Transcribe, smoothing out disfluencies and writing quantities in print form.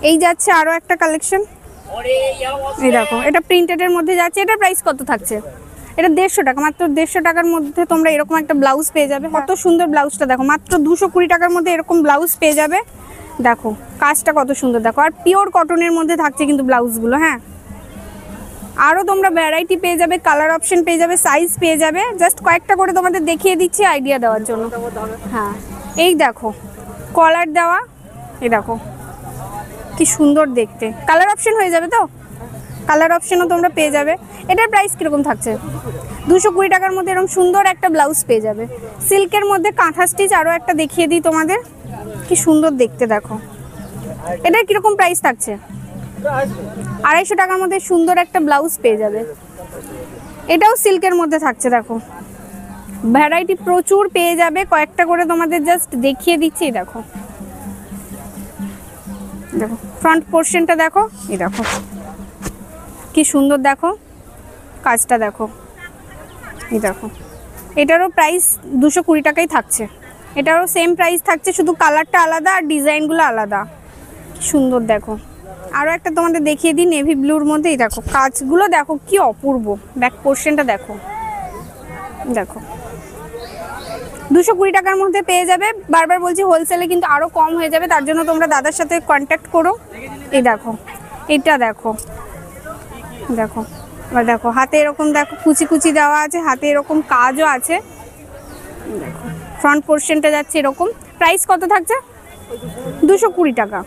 এই যাচ্ছে আরো একটা কালেকশন, এই দেখো এটা প্রিন্টেডের মধ্যে যাচ্ছে। এটার প্রাইস কত থাকছে? এটা 150 টাকা, মাত্র 150 টাকার মধ্যে তোমরা এরকম একটা ব্লাউজ পেয়ে যাবে। কত সুন্দর ব্লাউজটা দেখো, মাত্র 220 টাকার মধ্যে এরকম ব্লাউজ পেয়ে যাবে। দেখো কাজটা কত সুন্দর দেখো, আর পিওর কটনের মধ্যে থাকছে কিন্তু ব্লাউজগুলো। হ্যাঁ, আরও তোমরা ভ্যারাইটি পেয়ে যাবে, কালার অপশন পেয়ে যাবে, সাইজ পেয়ে যাবে। জাস্ট কয়েকটা করে তোমাদের দেখিয়ে দিচ্ছি আইডিয়া দেওয়ার জন্য। হ্যাঁ, এই দেখো কলার দেওয়া, এই দেখো কি সুন্দর দেখতে। কালার অপশন হয়ে যাবে তো, কালার অপশনও তোমরা পেয়ে যাবে। এটার প্রাইস কীরকম থাকছে? 220 টাকার মধ্যে এরকম সুন্দর একটা ব্লাউজ পেয়ে যাবে। সিল্কের মধ্যে কাঁথা স্টিচ আরও একটা দেখিয়ে দিই তোমাদের, কি সুন্দর দেখতে দেখো। এটার কীরকম প্রাইস থাকছে? 250 টাকার মধ্যে সুন্দর একটা ব্লাউজ পেয়ে যাবে। এটাও সিল্কের মধ্যে থাকছে। দেখো ভ্যারাইটি প্রচুর পেয়ে যাবে, কয়েকটা করে তোমাদের জাস্ট দেখিয়ে দিচ্ছি। দেখো দেখো ফ্রন্ট পোর্শনটা দেখো, এই দেখো কি সুন্দর দেখো কাজটা দেখো, এই দেখো। এটারও প্রাইস 220 টাকাই থাকছে। এটারও সেম প্রাইস থাকছে, শুধু কালারটা আলাদা আর ডিজাইনগুলো আলাদা। সুন্দর দেখো। আরও একটা তোমাদের দেখিয়ে দিই নেভি ব্লুর মধ্যে, এই দেখো কাজগুলো দেখো কি অপূর্ব। ব্যাক পোর্শনটা দেখো, দেখো 220 টাকার মধ্যে পেয়ে যাবে। বারবার বলছি হোলসেলে কিন্তু আরও কম হয়ে যাবে, তার জন্য তোমরা দাদার সাথে কন্ট্যাক্ট করো। এই দেখো এটা দেখো, দেখো এবার দেখো হাতে এরকম দেখো কুচি কুচি দেওয়া আছে, হাতে এরকম কাজও আছে। দেখো ফ্রন্ট পোর্শনটা যাচ্ছে এরকম। প্রাইস কত থাকছে? 220 টাকা।